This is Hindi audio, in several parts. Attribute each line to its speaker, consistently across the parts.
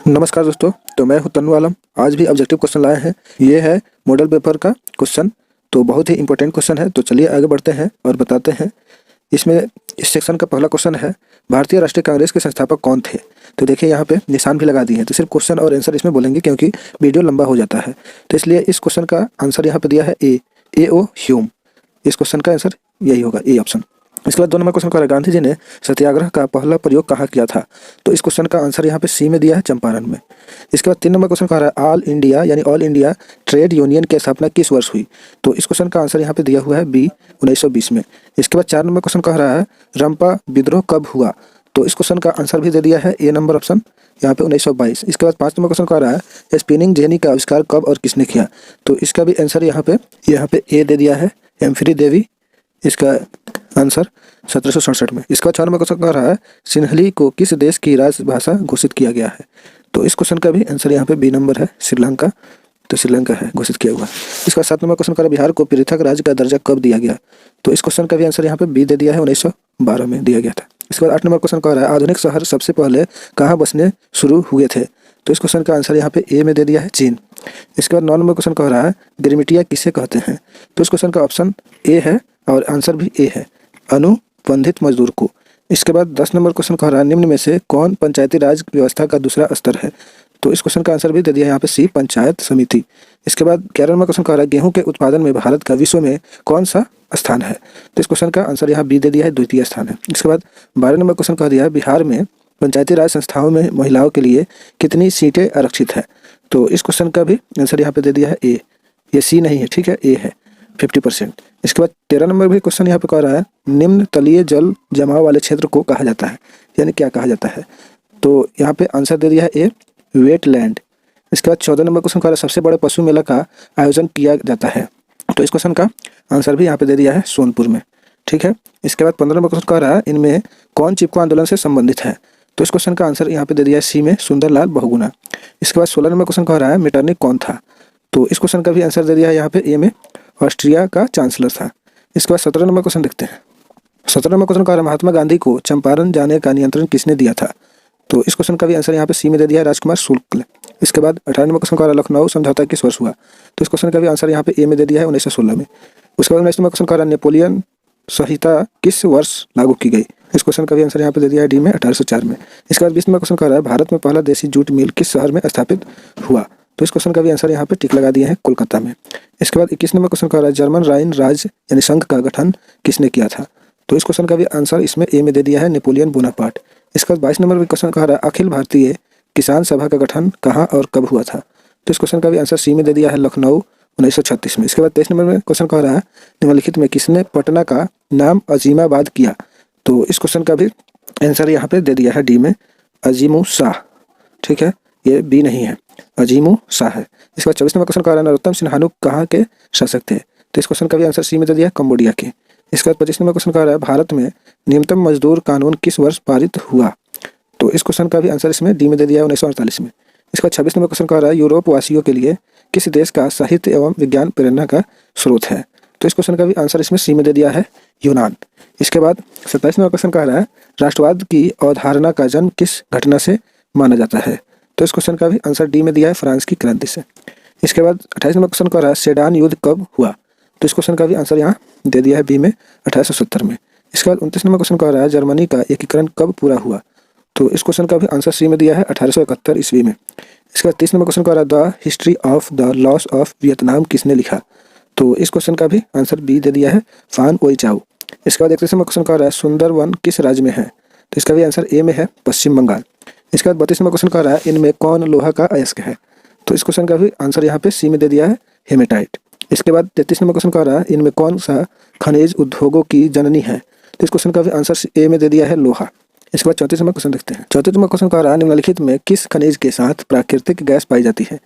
Speaker 1: नमस्कार दोस्तों। तो मैं हूं तन्नू आलम। आज भी ऑब्जेक्टिव क्वेश्चन लाए हैं। ये है मॉडल पेपर का क्वेश्चन। तो बहुत ही इंपॉर्टेंट क्वेश्चन है। तो चलिए आगे बढ़ते हैं और बताते हैं। इसमें इस सेक्शन का पहला क्वेश्चन है, भारतीय राष्ट्रीय कांग्रेस के संस्थापक कौन थे। तो देखिए यहाँ पे निशान भी लगा दिए हैं। तो सिर्फ क्वेश्चन और आंसर इसमें बोलेंगे क्योंकि वीडियो लंबा हो जाता है। तो इसलिए इस क्वेश्चन का आंसर यहाँ पे दिया है ए ओ ह्यूम। इस क्वेश्चन का आंसर यही होगा, ए ऑप्शन। इसके बाद 2 नंबर क्वेश्चन कह रहा है, गांधी जी ने सत्याग्रह का पहला प्रयोग कहाँ किया था। तो इस क्वेश्चन का आंसर यहाँ पे सी में दिया है, चंपारण में। इसके बाद 3 नंबर क्वेश्चन कह रहा है, ऑल इंडिया यानी ऑल इंडिया ट्रेड यूनियन की स्थापना किस वर्ष हुई। तो इस क्वेश्चन का आंसर यहाँ पे दिया हुआ है बी 1920 में। इसके बाद 4 नंबर क्वेश्चन कह रहा है, रंपा विद्रोह कब हुआ। तो इस क्वेश्चन का आंसर भी दे दिया है ए नंबर ऑप्शन, यहाँ पे 1922। इसके बाद 5 नंबर क्वेश्चन कह रहा है, स्पिनिंग जेनी का आविष्कार कब और किसने किया। तो इसका भी आंसर यहाँ पे ए दे दिया है, एम्फ्री देवी। इसका आंसर 1767 में। इसका 4 नंबर क्वेश्चन कह रहा है, सिंहली को किस देश की राजभाषा घोषित किया गया है। तो इस क्वेश्चन का भी आंसर यहाँ पे बी नंबर है, श्रीलंका। तो श्रीलंका है घोषित किया हुआ। इसका 7 नंबर क्वेश्चन कह रहा है, बिहार को पृथक राज्य का दर्जा कब दिया गया। तो इस क्वेश्चन का भी आंसर यहाँ पे बी दे दिया है, 1912 में दिया गया था। इसके बाद 8 नंबर क्वेश्चन कह रहा है, आधुनिक शहर सबसे पहले कहाँ बसने शुरू हुए थे। तो इस क्वेश्चन का आंसर यहाँ पे ए में दे दिया है, चीन। इसके बाद 9 नंबर क्वेश्चन कह रहा है, गिरमिटिया किसे कहते हैं। तो इस क्वेश्चन का ऑप्शन ए है और आंसर भी ए है, अनुबंधित मजदूर को। इसके बाद 10 नंबर क्वेश्चन कह रहा है, निम्न में से कौन पंचायती राज व्यवस्था का दूसरा स्तर है। तो इस क्वेश्चन का आंसर भी दे दिया है यहाँ पे सी, पंचायत समिति। इसके बाद 11 नंबर क्वेश्चन कह रहा है, गेहूं के उत्पादन में भारत का विश्व में कौन सा स्थान है। तो इस क्वेश्चन का आंसर यहाँ बी दे दिया है, द्वितीय स्थान है। इसके बाद 12 नंबर क्वेश्चन कह दिया है, बिहार में पंचायती राज संस्थाओं में महिलाओं के लिए कितनी सीटें आरक्षित है। तो इस क्वेश्चन का भी आंसर यहाँ पे दे दिया है ए, ये सी नहीं है, ठीक है, ए है, 50%। इसके बाद 13 नंबर भी क्वेश्चन यहाँ पे कह रहा है, निम्न तलीय जल जमाव वाले क्षेत्र को कहा जाता है, यानी क्या कहा जाता है। तो यहाँ पे आंसर दे दिया है ए, वेटलैंड। इसके बाद 14 नंबर क्वेश्चन कह रहा है, सबसे बड़े पशु मेला का आयोजन किया जाता है। तो इस क्वेश्चन का आंसर भी यहाँ पे दे दिया है, सोनपुर में, ठीक है। इसके बाद 15 नंबर क्वेश्चन कह रहा है, इनमें कौन चिपको आंदोलन से संबंधित है। तो इस क्वेश्चन का आंसर यहाँ पे दे दिया है सी में, सुंदरलाल बहुगुणा। इसके बाद 16 नंबर क्वेश्चन कह रहा है, मेटरनिक कौन था। तो इस क्वेश्चन का भी आंसर दे दिया है यहाँ पे ए में, ऑस्ट्रिया का चांसलर था। इसके बाद 17 नंबर क्वेश्चन देखते हैं। 17 नंबर क्वेश्चन कह रहा है, महात्मा गांधी को चंपारण जाने का नियंत्रण किसने दिया था। तो इस क्वेश्चन का भी आंसर यहाँ पे सी में दे दिया है, राजकुमार शुक्ल। इसके बाद 18 नंबर क्वेश्चन कह रहा है, लखनऊ समझौता किस वर्ष हुआ। तो इस क्वेश्चन का भी आंसर यहाँ पे ए में दे दिया है, 1916 में। उसके बाद 19 नंबर क्वेश्चन कह रहा है, नेपोलियन संहिता किस वर्ष लागू की गई। इस क्वेश्चन का भी आंसर यहाँ पे दे दिया है डी में, 1804 में। इसके बाद 20 नंबर क्वेश्चन कह रहा है, भारत में पहला देसी जूट मिल किस शहर में स्थापित हुआ। तो इस क्वेश्चन का भी आंसर यहाँ पे टिक लगा दिए हैं, कोलकाता में। इसके बाद 21 नंबर क्वेश्चन कह रहा है, जर्मन राइन राज्य यानी संघ का गठन किसने किया था। तो इस क्वेश्चन का भी आंसर इसमें ए में दे दिया है, नेपोलियन बोनापार्ट। इसके बाद 22 नंबर क्वेश्चन कह रहा है, अखिल भारतीय किसान सभा का गठन कहाँ और कब हुआ था। तो इस क्वेश्चन का भी आंसर सी में दे दिया है, लखनऊ, 1936 में। इसके बाद 23 नंबर में क्वेश्चन कह रहा है, निम्नलिखित में किसने पटना का नाम अजीमाबाद किया। तो इस क्वेश्चन का भी आंसर यहाँ पे दे दिया है डी में, अजीमू शाह, ठीक है, ये बी नहीं है, अजीमू शाह है। इसके बाद 24 नंबर क्वेश्चन कह रहा है, नरोत्तम सिन्हानू कहाँ के शासक थे। तो इस क्वेश्चन का भी आंसर सी में दे दिया, कंबोडिया के। इसके बाद 25 नंबर क्वेश्चन कह रहा है, भारत में न्यूनतम मजदूर कानून किस वर्ष पारित हुआ। तो इस क्वेश्चन का भी आंसर इसमें डी में दे दिया है, 1948 में। इसका 26 नंबर क्वेश्चन कह रहा है, यूरोप वासियों के लिए किस देश का साहित्य एवं विज्ञान प्रेरणा का स्रोत है। तो इस क्वेश्चन का भी आंसर इसमें सी में दे दिया है, यूनान। इसके बाद 27 नंबर क्वेश्चन कह रहा है, राष्ट्रवाद की अवधारणा का जन्म किस घटना से माना जाता है। तो इस क्वेश्चन का भी आंसर डी में दिया है, फ्रांस की क्रांति से। इसके बाद 28 नंबर क्वेश्चन कह रहा है, सेडान युद्ध कब हुआ। तो इस क्वेश्चन का भी आंसर यहाँ दे दिया है बी में, 1870 में। इसके बाद 29 नंबर क्वेश्चन कह रहा है, जर्मनी का एकीकरण कब पूरा हुआ। तो इस क्वेश्चन का भी आंसर सी में दिया है, 1871 ईस्वी में। इसके बाद 30 नंबर क्वेश्चन कह रहा है, the history of the loss of Vietnam किसने लिखा। तो इस क्वेश्चन का भी आंसर बी दे दिया है, फान ओई चाओ। इसके बाद 31 नंबर क्वेश्चन कह रहा है, सुंदरवन किस राज्य में है। तो इसका भी आंसर ए में है, पश्चिम बंगाल। इसके बाद 32 नंबर क्वेश्चन कह रहा है, इनमें कौन लोहा का अयस्क है। तो इस क्वेश्चन का भी आंसर यहाँ पे सी में दे दिया है, हेमेटाइट। इसके बाद 33 नंबर क्वेश्चन कह रहा है, इनमें कौन सा खनिज उद्योगों की जननी है। तो इस क्वेश्चन का भी आंसर ए में दे दिया है, लोहा। इसके बाद 34 नंबर क्वेश्चन देखते हैं। 34 नंबर क्वेश्चन कह रहा है, निम्नलिखित में किस खनिज के साथ प्राकृतिक गैस पाई जाती है।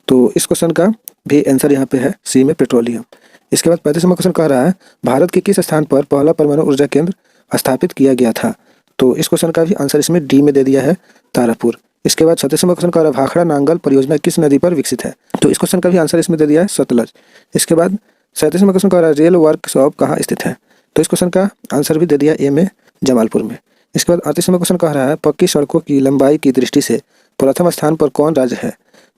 Speaker 1: तो इस क्वेश्चन का भी आंसर यहाँ पे है, सी में पेट्रोलियम। इसके बाद 35 नंबर क्वेश्चन कह रहा है, भारत के किस स्थान पर पहला परमाणु ऊर्जा केंद्र स्थापित किया गया था। तो इस क्वेश्चन का भी आंसर इसमें डी में दे दिया है, तारापुर। इसके बाद 36 नंबर क्वेश्चन कह रहा है, भाखड़ा नांगल परियोजना किस नदी पर विकसित है। तो इस क्वेश्चन का भी आंसर इसमें दे दिया है, सतलज। इसके बाद 37 नंबर क्वेश्चन कह रहा है, रेल वर्कशॉप कहाँ स्थित है। तो इस क्वेश्चन का आंसर भी दे दिया ए में, जमालपुर में। इसके बाद 38 नंबर क्वेश्चन कह रहा है, पक्की सड़कों की लंबाई की दृष्टि से प्रथम स्थान पर कौन राज्य है?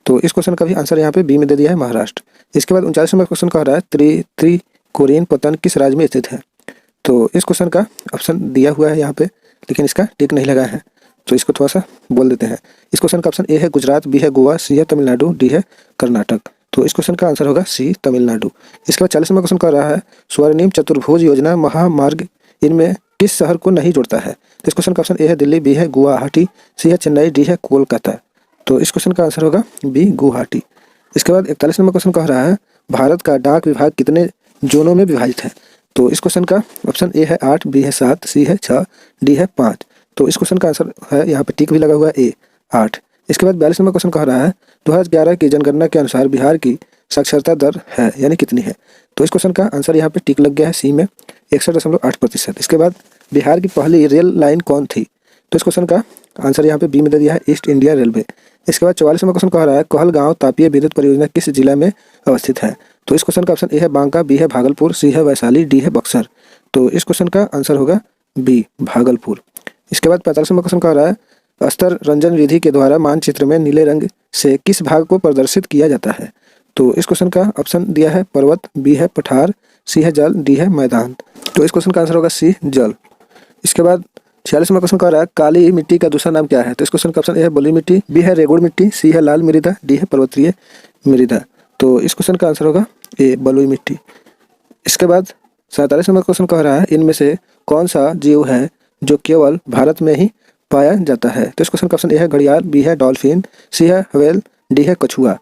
Speaker 1: तो इस क्वेश्चन का भी आंसर यहाँ पे बी में दे दिया है, महाराष्ट्र। इसके बाद 39 नंबर क्वेश्चन कह रहा है त्रिकोणीय पतन किस राज्य में स्थित है? तो इस क्वेश्चन का ऑप्शन दिया हुआ है यहाँ पे, लेकिन इसका टिक नहीं लगा है, तो इसको थोड़ा सा बोल देते हैं। इस क्वेश्चन का ऑप्शन ए है गुजरात, बी है गोवा, सी है तमिलनाडु, डी है कर्नाटक। तो इस क्वेश्चन का आंसर होगा सी, तमिलनाडु। इसके बाद 40 नंबर क्वेश्चन कर रहा है स्वर्णिम चतुर्भुज योजना महामार्ग इनमें किस शहर को नहीं जोड़ता है? तो इस क्वेश्चन का ऑप्शन ए है दिल्ली, बी है गुवाहाटी, सी है चेन्नई, डी है कोलकाता। तो इस क्वेश्चन का आंसर होगा बी, गुवाहाटी। इसके बाद 41 नंबर क्वेश्चन कह रहा है भारत का डाक विभाग कितने जोनों में विभाजित है? तो इस क्वेश्चन का ऑप्शन ए है 8, बी है 7, सी है 6, डी है 5। तो इस क्वेश्चन का आंसर है यहाँ पे टिक भी लगा हुआ है ए, 8। इसके बाद 42 नंबर क्वेश्चन कह रहा है 2011 की जनगणना के अनुसार बिहार की साक्षरता दर है यानी कितनी है? तो इस क्वेश्चन का आंसर यहाँ पे टिक लग गया है सी में, 61.8%। इसके बाद बिहार की पहली रेल लाइन कौन थी? तो इस क्वेश्चन का आंसर यहाँ पे बी में दे दिया है, ईस्ट इंडिया रेलवे। इसके बाद 44 नंबर क्वेश्चन कह रहा है कहलगांव तापीय विद्युत परियोजना किस जिला में अवस्थित है? तो इस क्वेश्चन का ऑप्शन ए है बांका, बी है भागलपुर, सी है वैशाली, डी है बक्सर। तो इस क्वेश्चन का आंसर होगा बी, भागलपुर। इसके बाद 45 नंबर क्वेश्चन कह रहा है अस्तर रंजन विधि के द्वारा मानचित्र में नीले रंग से किस भाग को प्रदर्शित किया जाता है? तो इस क्वेश्चन का ऑप्शन दिया है पर्वत, बी है पठार, सी है जल, डी है मैदान। तो इस क्वेश्चन का आंसर होगा सी, जल। इसके बाद 46 नंबर क्वेश्चन कह रहा है काली मिट्टी का दूसरा नाम क्या है? तो इस क्वेश्चन का ऑप्शन ए है बलुई मिट्टी, बी है रेगुड़ मिट्टी, सी है लाल मृदा, डी है पर्वतीय मृदा। तो इस क्वेश्चन का आंसर होगा ए, बलुई मिट्टी। इसके बाद 47 नंबर क्वेश्चन कह रहा है इनमें से कौन सा जीव है जो केवल भारत में ही पाया जाता है? तो इस क्वेश्चन का ऑप्शन ए है घड़ियाल, बी है डॉल्फिन, सी है व्हेल, डी है कछुआ।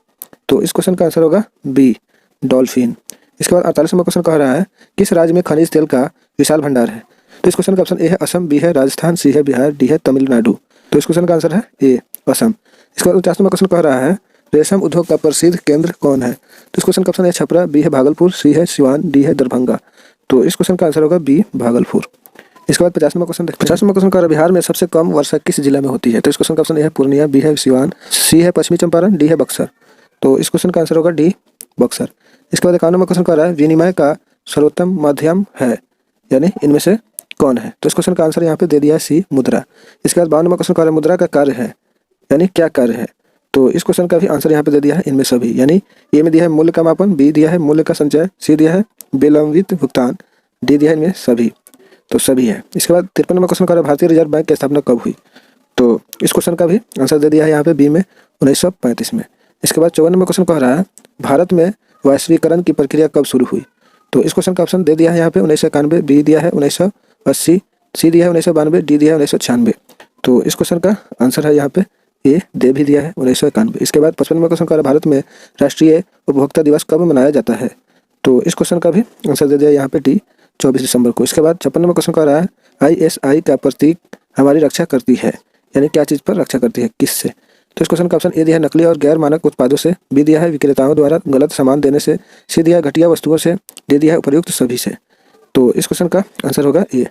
Speaker 1: तो इस क्वेश्चन का आंसर होगा बी, डॉल्फिन। इसके बाद 48 नंबर क्वेश्चन कह रहा है किस राज्य में खनिज तेल का विशाल भंडार है? तो इस क्वेश्चन का ऑप्शन ए है असम, बी है राजस्थान, सी है बिहार, डी है तमिलनाडु। तो इस क्वेश्चन का आंसर है ए, असम। इसके बाद 49 नंबर क्वेश्चन कह रहा है रेशम उद्योग का प्रसिद्ध केंद्र कौन है? तो इस क्वेश्चन का ऑप्शन है छपरा, बी है भागलपुर, सी है सिवान, डी है दरभंगा। तो इस क्वेश्चन का आंसर होगा बी, भागलपुर। इसके बाद 50 नंबर क्वेश्चन 50 नंबर क्वेश्चन कह रहा है बिहार में सबसे कम वर्षा किस जिला में होती है? तो इस क्वेश्चन का ऑप्शन ए है पूर्णिया, बी है सिवान, सी है पश्चिमी चंपारण, डी है बक्सर। तो इस क्वेश्चन का आंसर होगा डी, बक्सर। इसके बाद 51 नंबर क्वेश्चन कह रहा है विनिमय का सर्वोत्तम माध्यम है यानी इनमें से कौन है? तो इस क्वेश्चन का आंसर यहाँ पे दे दिया है सी, मुद्रा। इसके बाद 52 नंबर क्वेश्चन कह रहा है मुद्रा का कार्य है यानी क्या कार्य है? तो इस क्वेश्चन का भी आंसर यहाँ पे दे दिया है इनमें सभी, यानी ए में दिया है मूल्य का मापन, बी दिया है मूल्य का संचय, सी दिया है विलंबित भुगतान, डी दिया है इनमें सभी। तो सभी है। इसके बाद 53 नंबर क्वेश्चन कह रहा है भारतीय रिजर्व बैंक की स्थापना कब हुई? तो इस क्वेश्चन का भी आंसर दे दिया है यहाँ पे बी में, 1935 में। इसके बाद 54 नंबर क्वेश्चन कह रहा है भारत में वैश्वीकरण की प्रक्रिया कब शुरू हुई? तो इस क्वेश्चन का ऑप्शन दे दिया है यहाँ पे 1991, बी दिया है 1980, सी दिया है 1992, डी दिया है 1996। तो इस क्वेश्चन का आंसर है यहाँ पे ए, दे भी दिया है 1991। इसके बाद 55 नंबर क्वेश्चन कह रहा है भारत में राष्ट्रीय उपभोक्ता दिवस कब मनाया जाता है? तो इस क्वेश्चन का भी आंसर दे दिया यहाँ पे डी, 24 दिसंबर को। इसके बाद 56 नंबर क्वेश्चन कह रहा है ISI का प्रतीक हमारी रक्षा करती है यानी क्या चीज़ पर रक्षा करती है, किससे? तो इस क्वेश्चन का ऑप्शन ए दिया है नकली और गैर मानक उत्पादों से, बी दिया है विक्रेताओं द्वारा गलत सामान देने से, सी दिया है घटिया वस्तुओं से, डी दिया है उपर्युक्त सभी से। तो इस क्वेश्चन का आंसर होगा ए,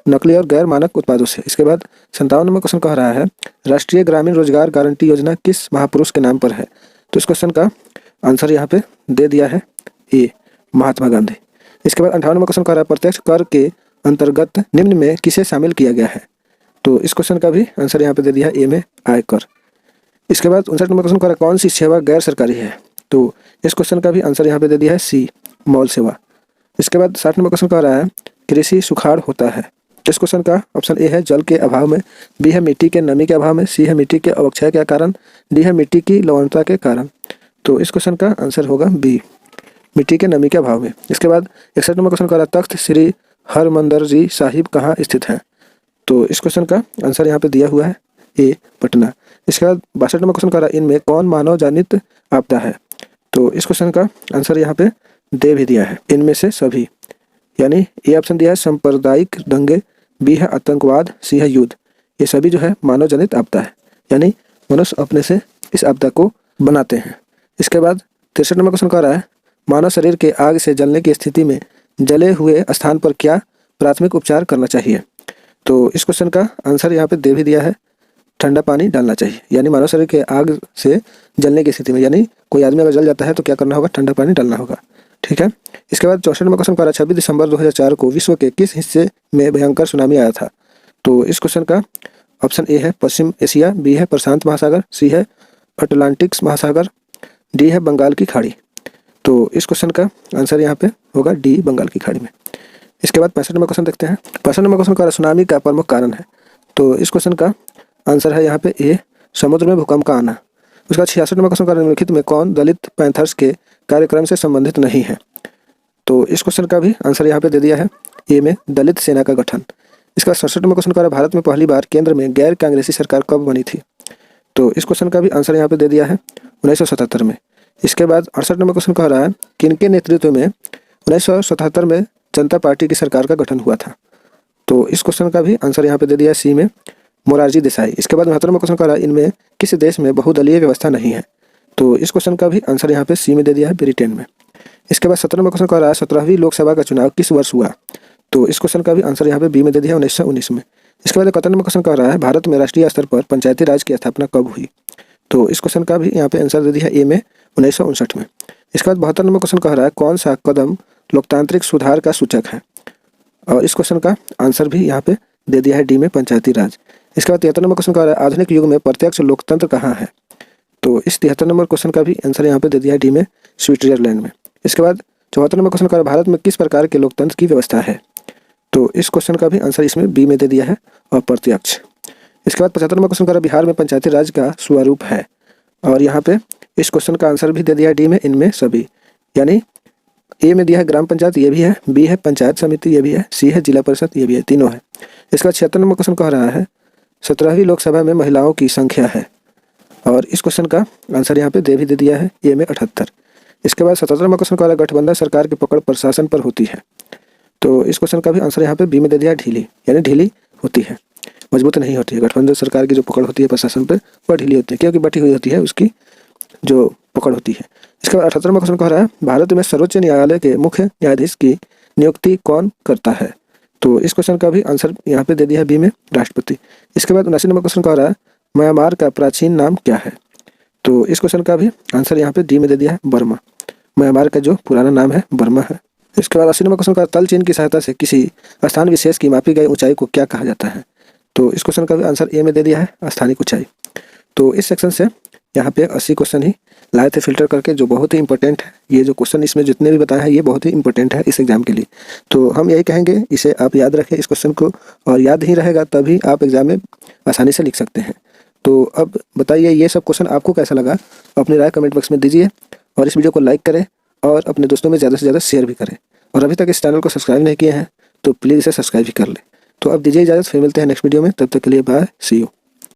Speaker 1: नकली और गैर मानक उत्पादों से। इसके बाद 57 नंबर क्वेश्चन कह रहा है राष्ट्रीय ग्रामीण रोजगार गारंटी योजना किस महापुरुष के नाम पर है? तो इस क्वेश्चन का आंसर यहाँ पे दे दिया है ए, महात्मा गांधी। इसके बाद 58 नंबर क्वेश्चन कह रहा है प्रत्यक्ष कर के अंतर्गत निम्न में किसे शामिल किया गया है? तो इस क्वेश्चन का भी आंसर यहाँ पे दे दिया है ए में, आयकर। इसके बाद 59 नंबर क्वेश्चन कह रहा है कौन सी सेवा गैर सरकारी है? तो इस क्वेश्चन का भी आंसर यहाँ पे दे दिया है सी, मॉल सेवा। इसके बाद 60 नंबर क्वेश्चन कह रहा है कृषि सुखाड़ होता है। इस क्वेश्चन का ऑप्शन ए है जल के अभाव में, बी है मिट्टी के नमी के अभाव में, सी है मिट्टी के अवक्षय के कारण, डी है मिट्टी की लवणता के कारण। तो इस क्वेश्चन का आंसर होगा बी, मिट्टी के नमी के अभाव में। इसके बाद 61 नंबर क्वेश्चन कह रहा है तख्त श्री हरमंदर जी साहिब कहाँ स्थित है? तो इस क्वेश्चन का आंसर यहाँ पे दिया हुआ है ए, पटना। इसके बाद 62 नंबर क्वेश्चन कह रहा है इनमें कौन मानव जनित आपदा है? तो इस क्वेश्चन का आंसर यहाँ पे दे भी दिया है इनमें से सभी, यानी ए ऑप्शन दिया है सांप्रदायिक दंगे, बी है आतंकवाद, सी है युद्ध। ये सभी जो है मानव जनित आपदा है यानी मनुष्य अपने से इस आपदा को बनाते हैं। इसके बाद 63 नंबर क्वेश्चन कह रहा है मानव शरीर के आग से जलने की स्थिति में जले हुए स्थान पर क्या प्राथमिक उपचार करना चाहिए? तो इस क्वेश्चन का आंसर यहाँ पे दे भी दिया है ठंडा पानी डालना चाहिए, यानी मानव शरीर के आग से जलने की स्थिति में, यानी कोई आदमी अगर जल जाता है तो क्या करना होगा, ठंडा पानी डालना होगा। ठीक है। इसके बाद 64 नंबर क्वेश्चन कह रहा है 26 दिसंबर 2004 को विश्व के किस हिस्से में भयंकर सुनामी आया था? तो इस क्वेश्चन का ऑप्शन ए है पश्चिम एशिया, बी है प्रशांत महासागर, सी है अटलांटिक महासागर, डी है बंगाल की खाड़ी। तो इस क्वेश्चन का आंसर यहाँ पे होगा डी, बंगाल की खाड़ी में। इसके बाद 65 नंबर क्वेश्चन देखते हैं। 65 नंबर क्वेश्चन का सुनामी का प्रमुख कारण है। तो इस क्वेश्चन का आंसर है यहाँ पे ए, समुद्र में भूकंप का आना। उसका 66 नंबर क्वेश्चन का निम्नलिखित में कौन दलित पैंथर्स के कार्यक्रम से संबंधित नहीं है। तो इस क्वेश्चन का भी आंसर यहाँ पे दे दिया है ए में, दलित सेना का गठन। इसका 67 नंबर क्वेश्चन का भारत में पहली बार केंद्र में गैर कांग्रेसी सरकार कब बनी थी। तो इस क्वेश्चन का भी आंसर यहाँ पे दे दिया है 1977 में। इसके बाद 68 नंबर क्वेश्चन कह रहा है किनके नेतृत्व में 1977 में जनता पार्टी की सरकार का गठन हुआ था। तो इस क्वेश्चन का भी आंसर यहाँ पे दे दिया है सी में, मोरारजी देसाई। इसके बाद 69 नंबर क्वेश्चन कह रहा है इनमें किस देश में बहुदलीय व्यवस्था नहीं है। तो इस क्वेश्चन का भी आंसर यहाँ पे सी में दे दिया है, ब्रिटेन में। इसके बाद 17 नंबर क्वेश्चन कह रहा है 17वीं लोकसभा का चुनाव किस वर्ष हुआ। तो इस क्वेश्चन का भी आंसर यहाँ पे बी में दे दिया है, 1919 में। इसके बाद 71 नंबर क्वेश्चन कह रहा है भारत में राष्ट्रीय स्तर पर पंचायती राज की स्थापना कब हुई। तो इस क्वेश्चन का भी यहाँ पे आंसर दे दिया है ए में, 1959 में। इसके बाद 72 नंबर क्वेश्चन कह रहा है कौन सा कदम लोकतांत्रिक सुधार का सूचक है। और इस क्वेश्चन का आंसर भी यहाँ पे दे दिया है डी में, पंचायती राज। इसके बाद 73 नंबर क्वेश्चन कह रहा है आधुनिक युग में प्रत्यक्ष लोकतंत्र कहाँ है। तो इस 73 नंबर क्वेश्चन का भी आंसर यहाँ पे दे दिया है डी में, स्विट्जरलैंड में। इसके बाद 74 नंबर क्वेश्चन कह रहा है भारत में किस प्रकार के लोकतंत्र की व्यवस्था है। तो इस क्वेश्चन का भी आंसर इसमें बी में दे दिया है, अप्रत्यक्ष। इसके बाद 75 नंबर क्वेश्चन कह रहा है बिहार में पंचायती राज का स्वरूप है। और यहाँ पे इस क्वेश्चन का आंसर भी दे दिया है डी में, इनमें सभी। यानी ए में दिया है ग्राम पंचायत, ये भी है, बी है पंचायत समिति, ये भी है, सी है जिला परिषद, ये भी है, तीनों है। इसका 76 नंबर क्वेश्चन कह रहा है 17वीं लोकसभा में महिलाओं की संख्या है। और इस क्वेश्चन का आंसर यहाँ पे दे दिया है ए में, 78। इसके बाद 77 नंबर क्वेश्चन कह रहा है गठबंधन सरकार की पकड़ प्रशासन पर होती है। तो इस क्वेश्चन का भी आंसर यहाँ पे बी में दे दिया है, ढीली। यानी ढीली होती है, मजबूत नहीं होती है। गठबंधन सरकार की जो पकड़ होती है प्रशासन पर, वह ढीली होती है, क्योंकि बटी हुई होती है उसकी जो पकड़ होती है। इसके बाद 78 नंबर क्वेश्चन कह रहा है भारत में सर्वोच्च न्यायालय के मुख्य न्यायाधीश की नियुक्ति कौन करता है। तो इस क्वेश्चन का भी आंसर यहाँ पे दे दिया है बी में, राष्ट्रपति। इसके बाद 79 नंबर क्वेश्चन कह रहा है म्यांमार का प्राचीन नाम क्या है। तो इस क्वेश्चन का भी आंसर यहाँ पे डी में दे दिया है, बर्मा। म्यांमार का जो पुराना नाम है बर्मा है। इसके बाद 80 नंबर क्वेश्चन का तल चिन्ह की सहायता से किसी स्थान विशेष की मापी गई ऊंचाई को क्या कहा जाता है। तो इस क्वेश्चन का भी आंसर ए में दे दिया है, स्थानिक ऊंचाई। तो इस सेक्शन से यहाँ पे 80 क्वेश्चन ही लाए थे फिल्टर करके, जो बहुत ही इंपॉर्टेंट है। ये जो क्वेश्चन इसमें जितने भी बताए हैं ये बहुत ही इंपॉर्टेंट है इस एग्जाम के लिए। तो हम यही कहेंगे, इसे आप याद रखें इस क्वेश्चन को, और याद ही रहेगा तभी आप एग्जाम में आसानी से लिख सकते हैं। तो अब बताइए ये सब क्वेश्चन आपको कैसा लगा, अपनी राय कमेंट बॉक्स में दीजिए, और इस वीडियो को लाइक करें और अपने दोस्तों में ज़्यादा से ज़्यादा शेयर भी करें। और अभी तक इस चैनल को सब्सक्राइब नहीं किए हैं तो प्लीज़ इसे सब्सक्राइब भी कर लें। तो अब दीजिए इजाज़त, फिर मिलते हैं नेक्स्ट वीडियो में। तब तक के लिए बाय, सी यू।